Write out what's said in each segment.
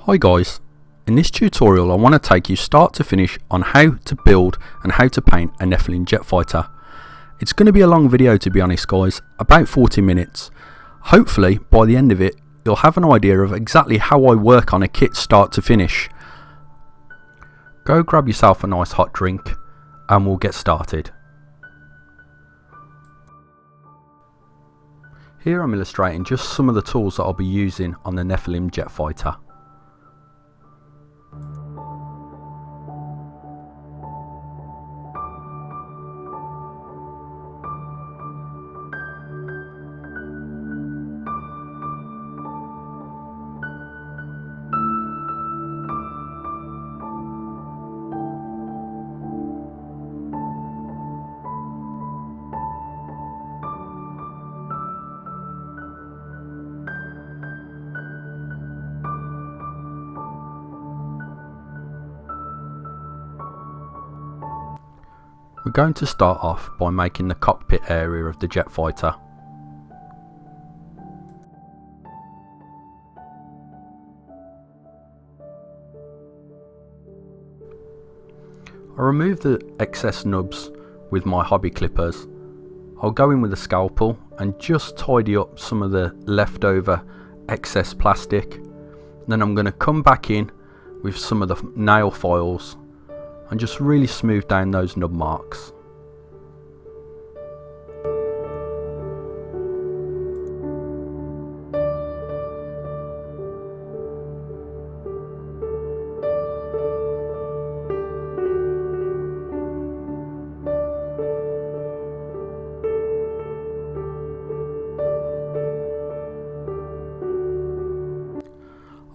Hi guys, in this tutorial I want to take you start to finish on how to build and how to paint a Nephilim Jetfighter. It's going to be a long video to be honest guys, about 40 minutes. Hopefully by the end of it you'll have an idea of exactly how I work on a kit start to finish. Go grab yourself a nice hot drink and we'll get started. Here I'm illustrating just some of the tools that I'll be using on the Nephilim Jetfighter. We're going to start off by making the cockpit area of the Jetfighter. I remove the excess nubs with my hobby clippers. I'll go in with a scalpel and just tidy up some of the leftover excess plastic. Then I'm going to come back in with some of the nail files and just really smooth down those nub marks.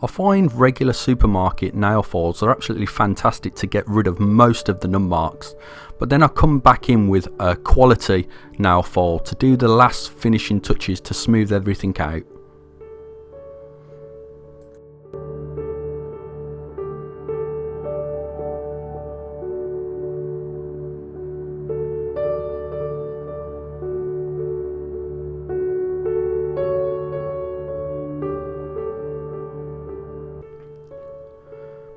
I find regular supermarket nail files are absolutely fantastic to get rid of most of the nub marks, but then I come back in with a quality nail file to do the last finishing touches to smooth everything out.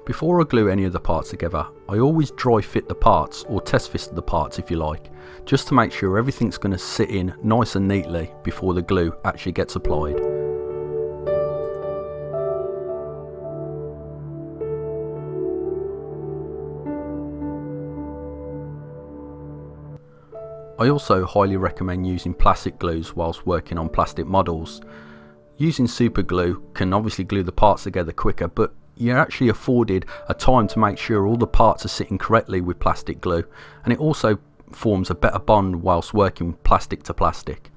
Before I glue any of the parts together, I always dry fit the parts, or test fit the parts if you like, just to make sure everything's going to sit in nice and neatly before the glue actually gets applied. I also highly recommend using plastic glues whilst working on plastic models. Using super glue can obviously glue the parts together quicker, but you're actually afforded a time to make sure all the parts are sitting correctly with plastic glue, and it also forms a better bond whilst working plastic to plastic.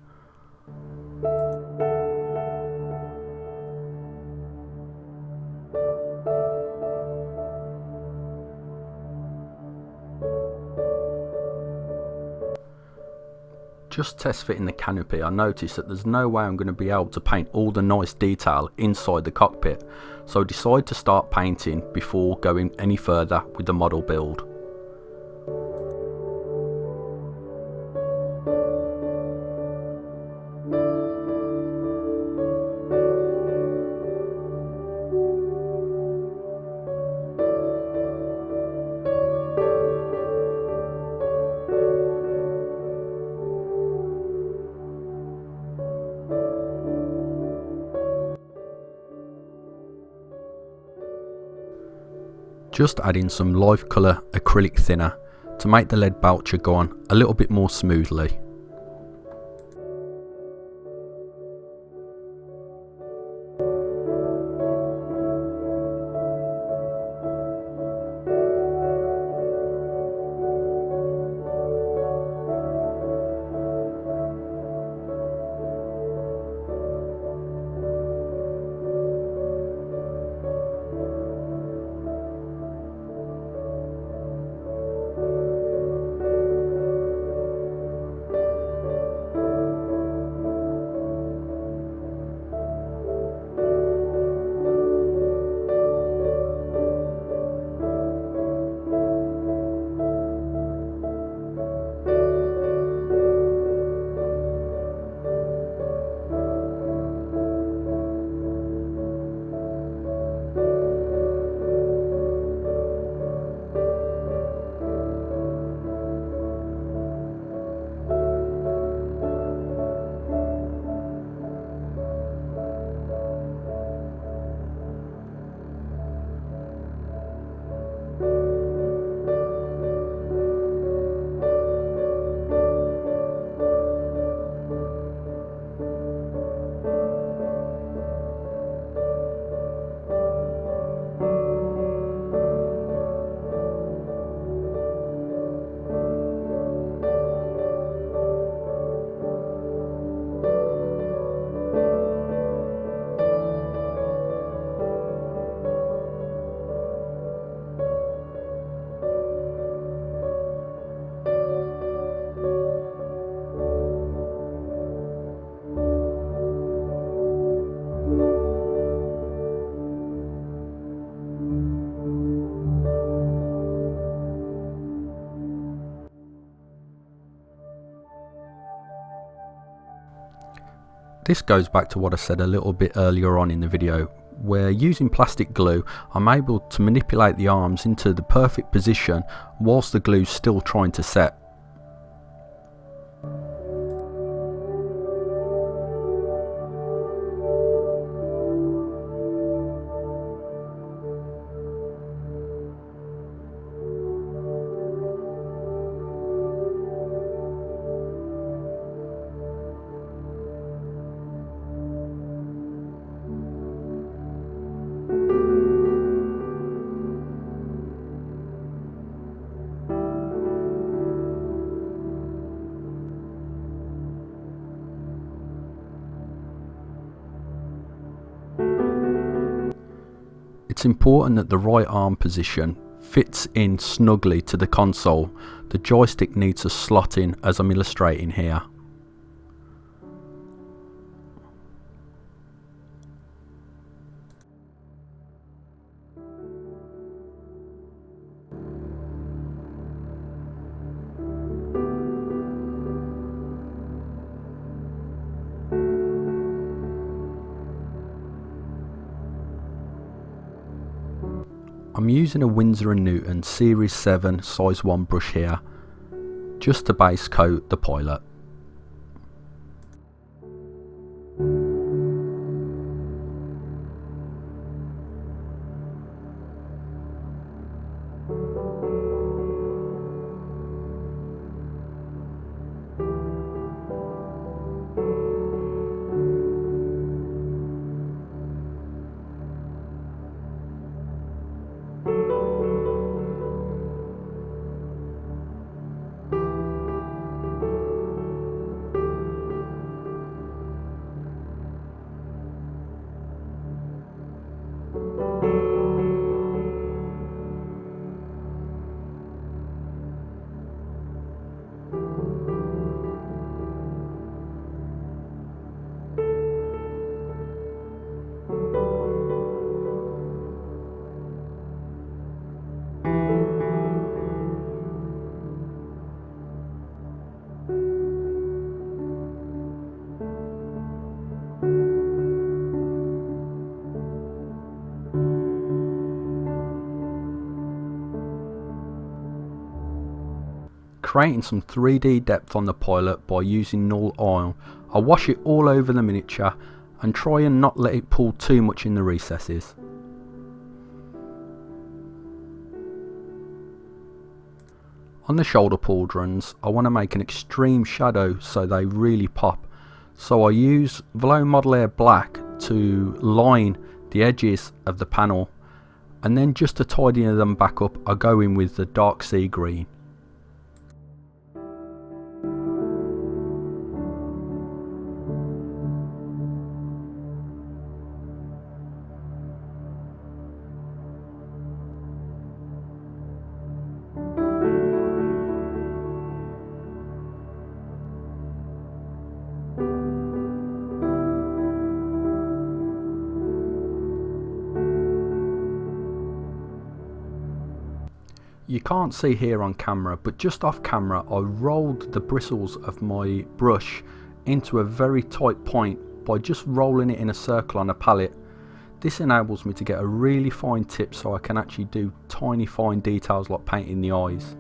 Just test fitting the canopy, I noticed that there's no way I'm going to be able to paint all the nice detail inside the cockpit, so I decided to start painting before going any further with the model build. Just adding some live colour acrylic thinner to make the leadbelcher go on a little bit more smoothly. This goes back to what I said a little bit earlier on in the video, where using plastic glue I'm able to manipulate the arms into the perfect position whilst the glue's still trying to set. It's important that the right arm position fits in snugly to the console. The joystick needs to slot in as I'm illustrating here. I'm using a Winsor & Newton Series 7 size 1 brush here, just to base coat the pilot. Creating some 3D depth on the pilot by using Nuln Oil, I wash it all over the miniature and try and not let it pull too much in the recesses. On the shoulder pauldrons I want to make an extreme shadow so they really pop, so I use Vallejo Model Air Black to line the edges of the panel, and then just to tidy them back up I go in with the DARKSEA green. You can't see here on camera, but just off camera I rolled the bristles of my brush into a very tight point by just rolling it in a circle on a palette. This enables me to get a really fine tip so I can actually do tiny fine details like painting the eyes.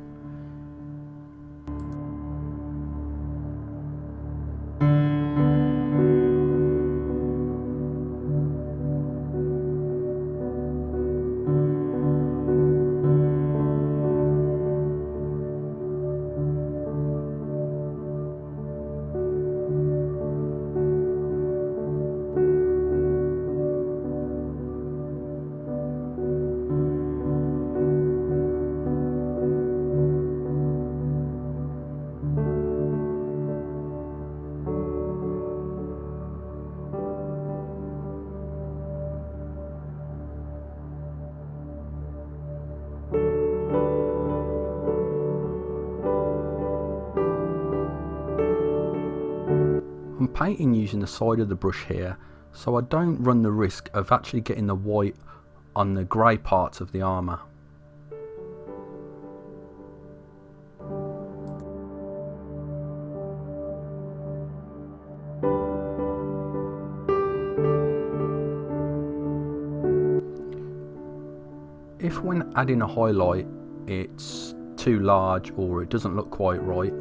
I'm painting using the side of the brush here, so I don't run the risk of actually getting the white on the grey parts of the armour. If when adding a highlight it's too large or it doesn't look quite right,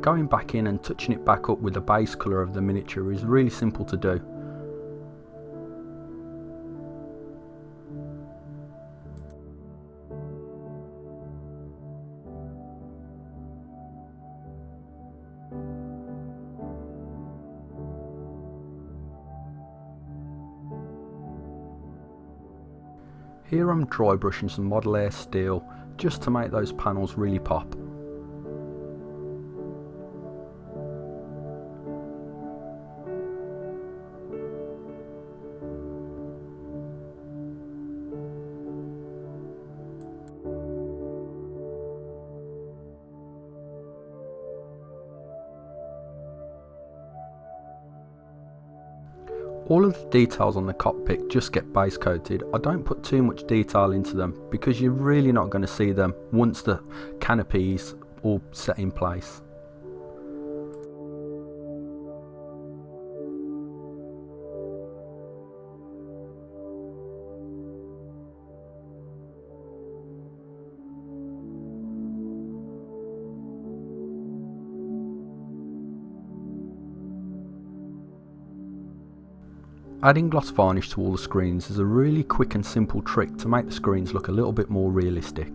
going back in and touching it back up with the base colour of the miniature is really simple to do. Here I'm dry brushing some model air steel just to make those panels really pop. All of the details on the cockpit just get base coated. I don't put too much detail into them because you're really not going to see them once the canopy's all set in place. Adding gloss varnish to all the screens is a really quick and simple trick to make the screens look a little bit more realistic.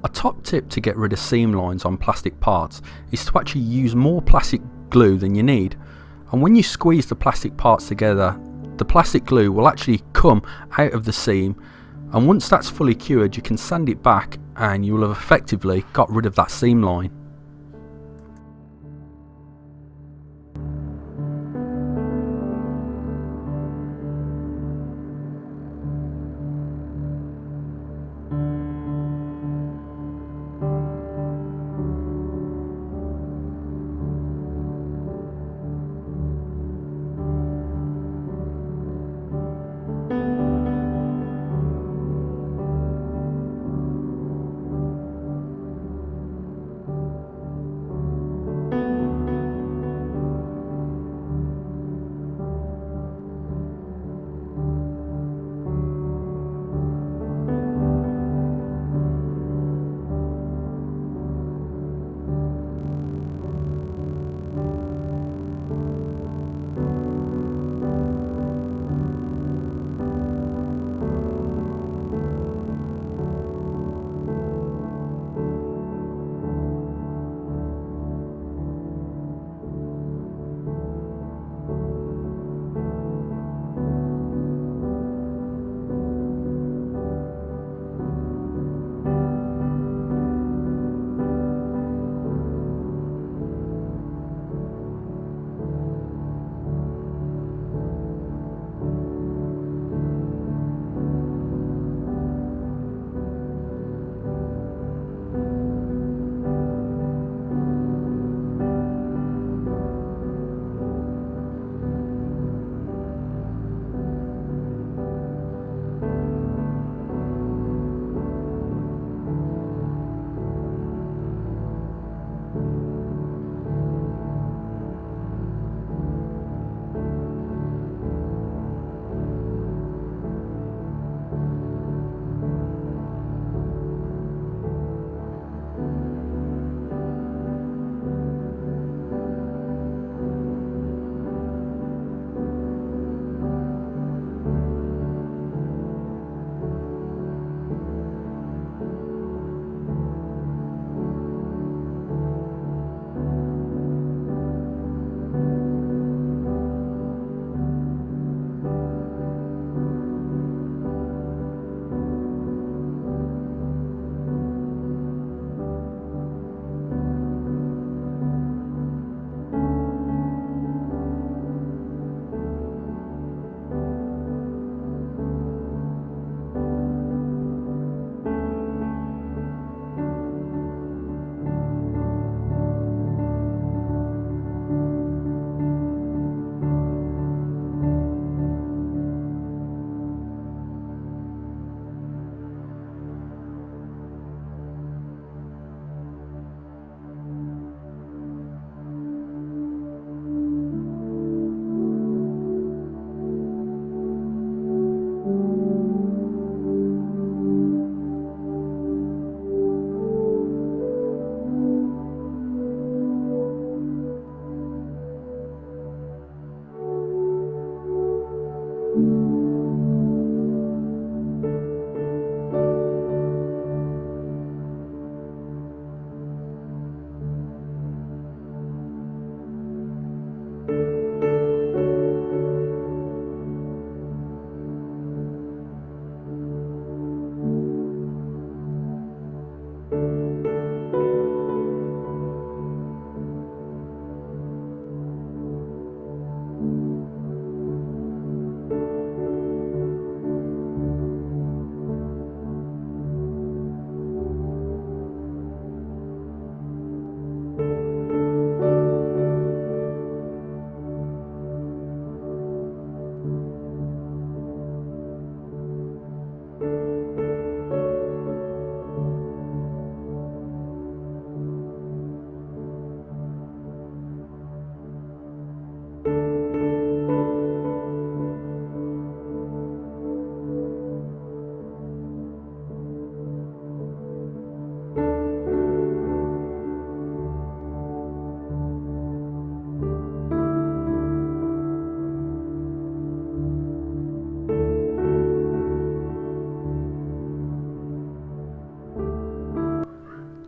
A top tip to get rid of seam lines on plastic parts is to actually use more plastic glue than you need, and when you squeeze the plastic parts together, the plastic glue will actually come out of the seam, and once that's fully cured you can sand it back and you will have effectively got rid of that seam line.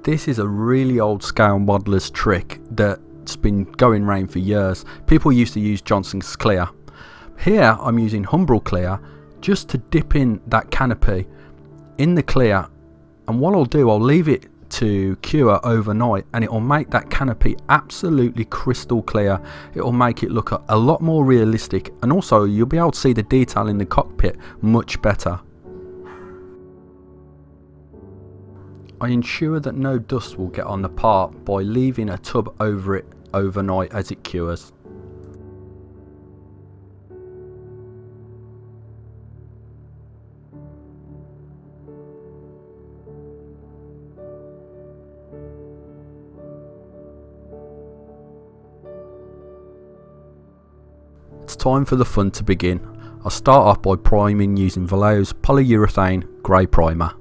This is a really old scale modeller's trick that's been going round for years. People used to use Johnson's clear. Here I'm using Humbrol clear just to dip in that canopy in the clear, and what I'll do, I'll leave it to cure overnight, and it will make that canopy absolutely crystal clear. It will make it look a lot more realistic, and also you'll be able to see the detail in the cockpit much better. I ensure that no dust will get on the part by leaving a tub over it overnight as it cures. It's time for the fun to begin. I'll start off by priming using Vallejo's polyurethane grey primer.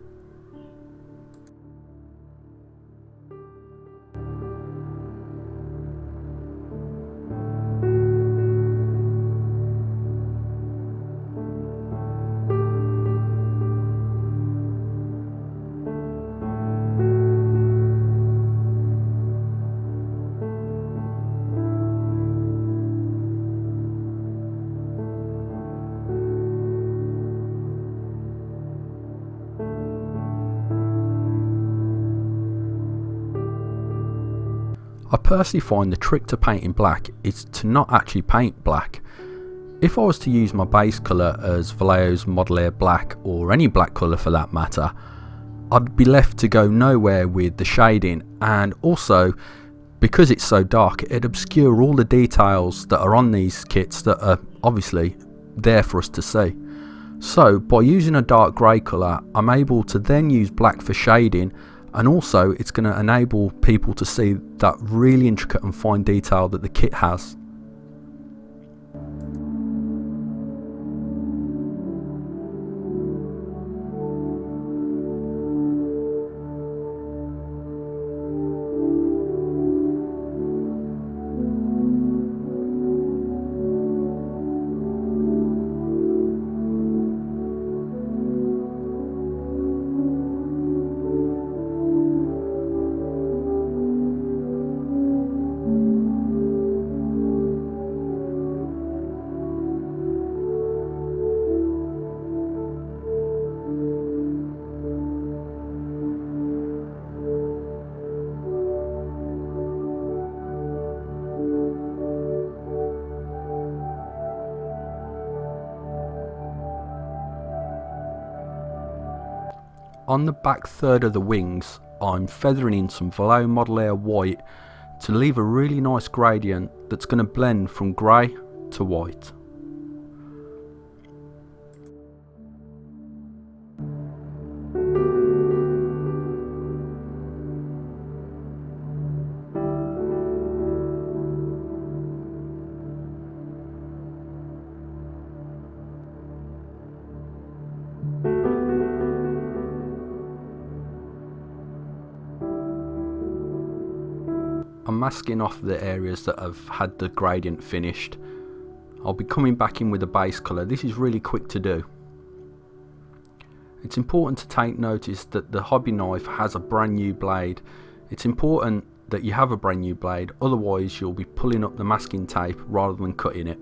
I personally find the trick to painting black is to not actually paint black. If I was to use my base colour as Vallejo's Model Air Black, or any black colour for that matter, I'd be left to go nowhere with the shading, and also because it's so dark it'd obscure all the details that are on these kits that are obviously there for us to see. So by using a dark grey colour, I'm able to then use black for shading, and also it's going to enable people to see that really intricate and fine detail that the kit has. On the back third of the wings, I'm feathering in some Vallejo Model Air white to leave a really nice gradient that's going to blend from grey to white. I'm masking off the areas that have had the gradient finished. I'll be coming back in with a base colour. This is really quick to do. It's important to take notice that the hobby knife has a brand new blade. It's important that you have a brand new blade, otherwise you'll be pulling up the masking tape rather than cutting it.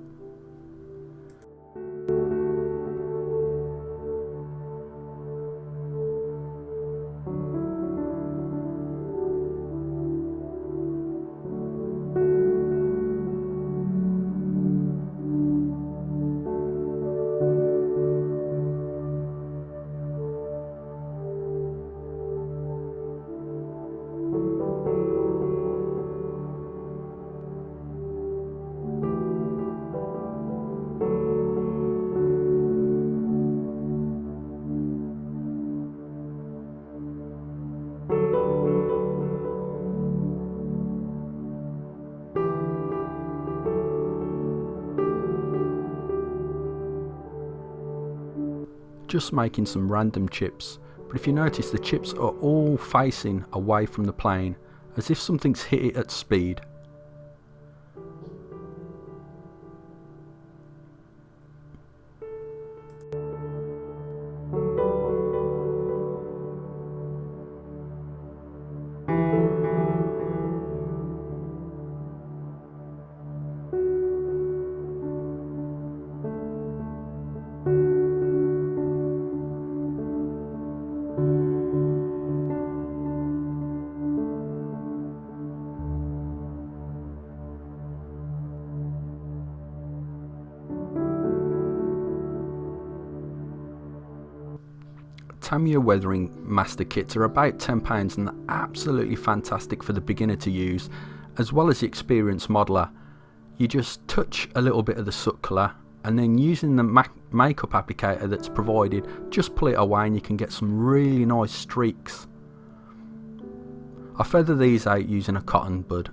Just making some random chips, but if you notice the chips are all facing away from the plane, as if something's hit it at speed. Tamiya weathering master kits are about £10 and they're absolutely fantastic for the beginner to use as well as the experienced modeller. You just touch a little bit of the soot colour and then using the makeup applicator that's provided, just pull it away and you can get some really nice streaks. I feather these out using a cotton bud.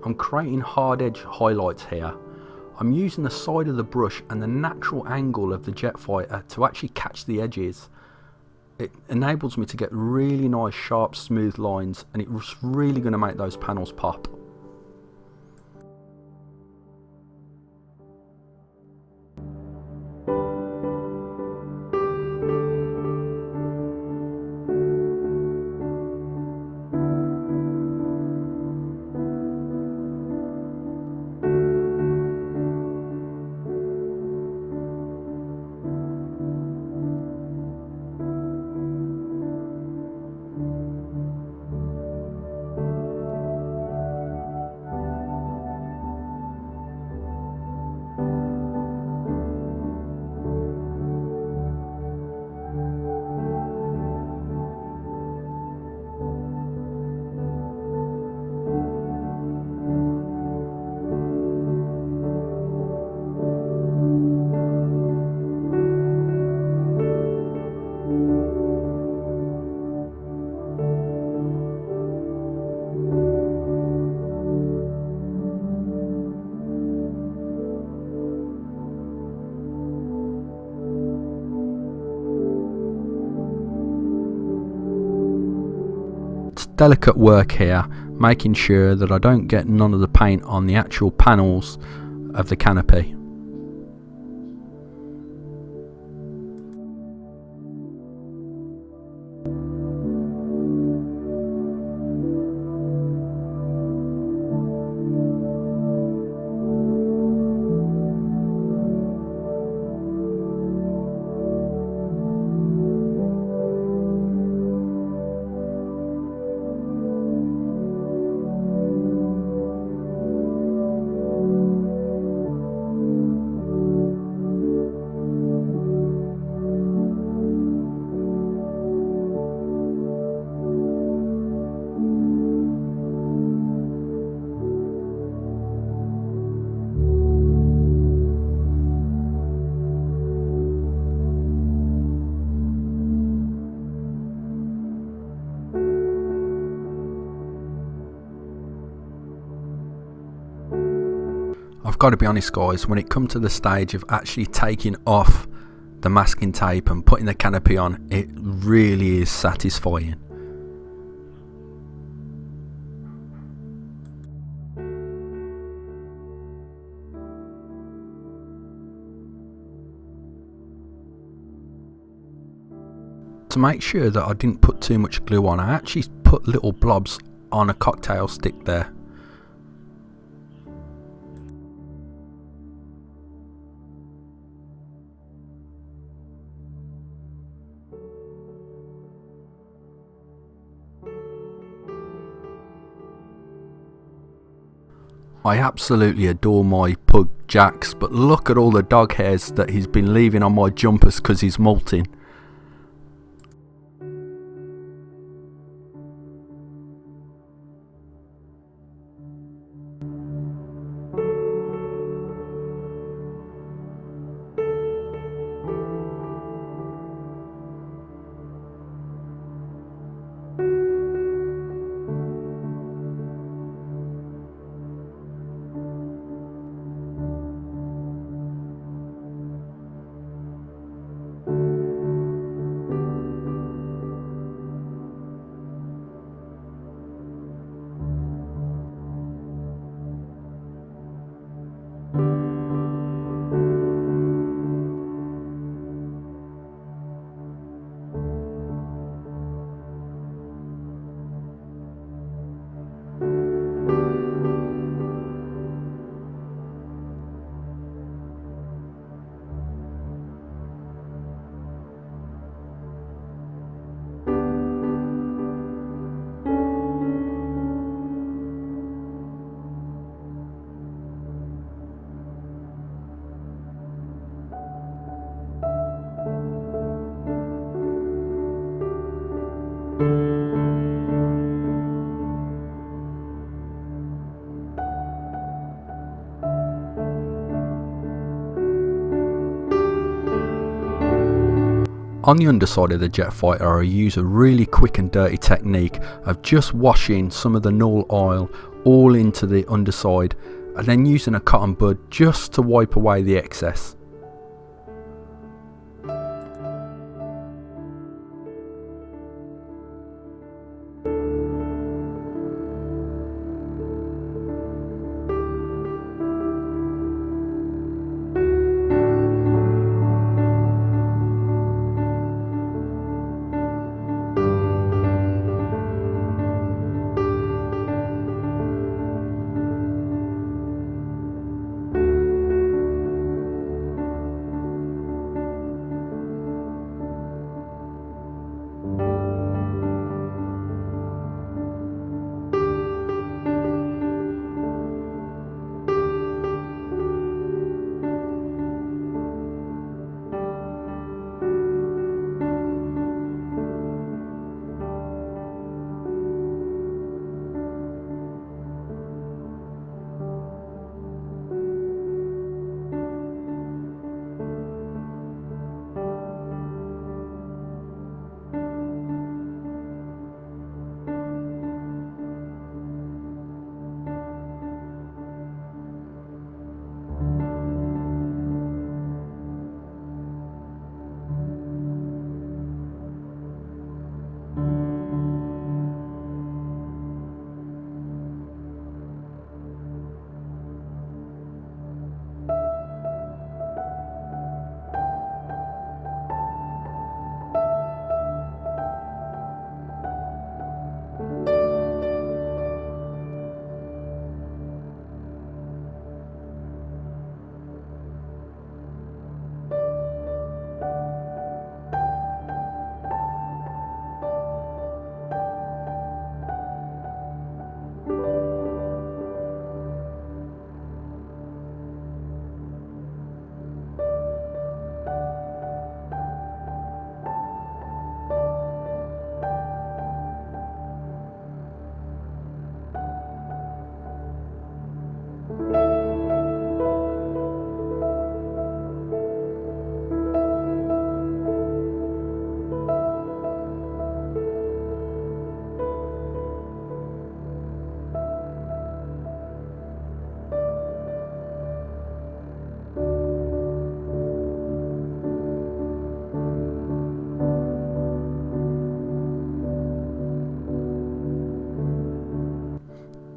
I'm creating hard edge highlights here. I'm using the side of the brush and the natural angle of the Jetfighter to actually catch the edges. It enables me to get really nice sharp smooth lines and it's really going to make those panels pop. Delicate work here, making sure that I don't get none of the paint on the actual panels of the canopy. I've got to be honest guys, when it comes to the stage of actually taking off the masking tape and putting the canopy on, it really is satisfying. To make sure that I didn't put too much glue on, I actually put little blobs on a cocktail stick there. I absolutely adore my pug Jax, but look at all the dog hairs that he's been leaving on my jumpers because he's molting. On the underside of the Jetfighter, I use a really quick and dirty technique of just washing some of the Nuln Oil all into the underside and then using a cotton bud just to wipe away the excess.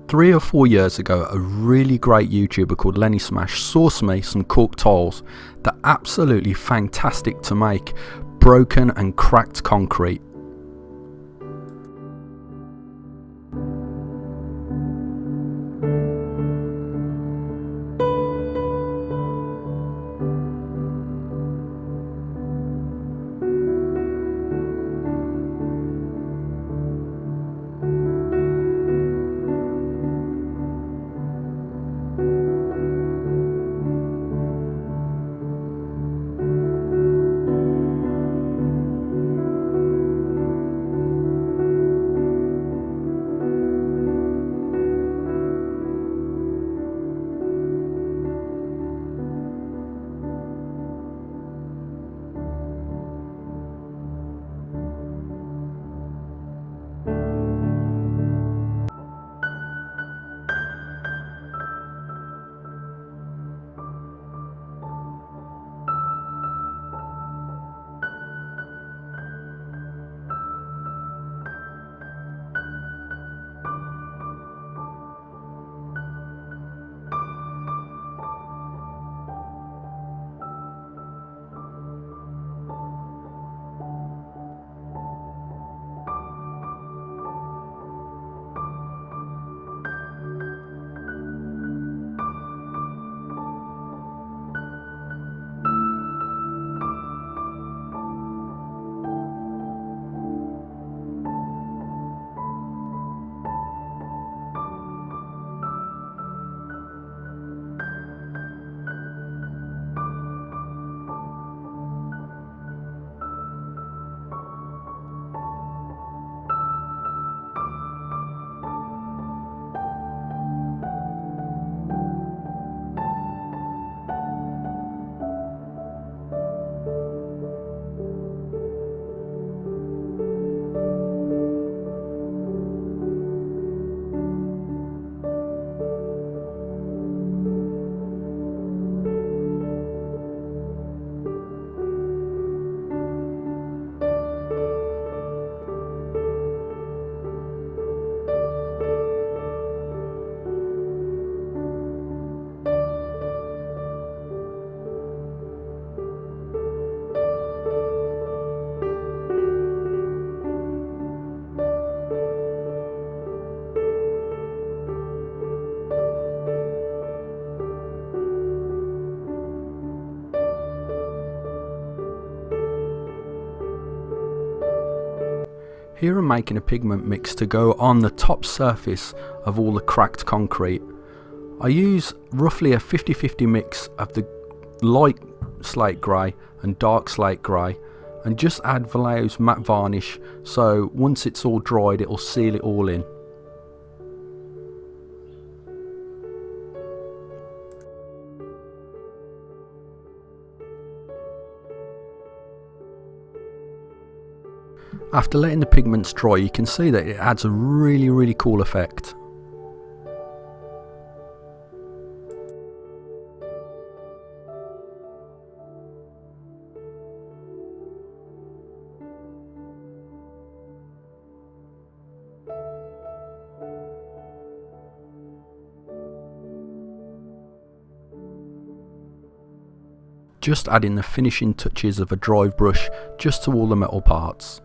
Three or 4 years ago, a really great YouTuber called Lenny Smash sourced me some cork tiles that are absolutely fantastic to make broken and cracked concrete. Here I'm making a pigment mix to go on the top surface of all the cracked concrete. I use roughly a 50-50 mix of the light slate grey and dark slate grey, and just add Vallejo's matte varnish, so once it's all dried it'll seal it all in. After letting the pigments dry, you can see that it adds a really cool effect. Just adding the finishing touches of a dry brush just to all the metal parts.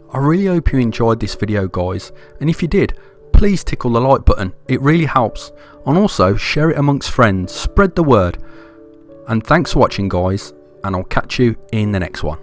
I really hope you enjoyed this video guys, and if you did, please tickle the like button, it really helps, and also share it amongst friends, spread the word, and thanks for watching guys, and I'll catch you in the next one.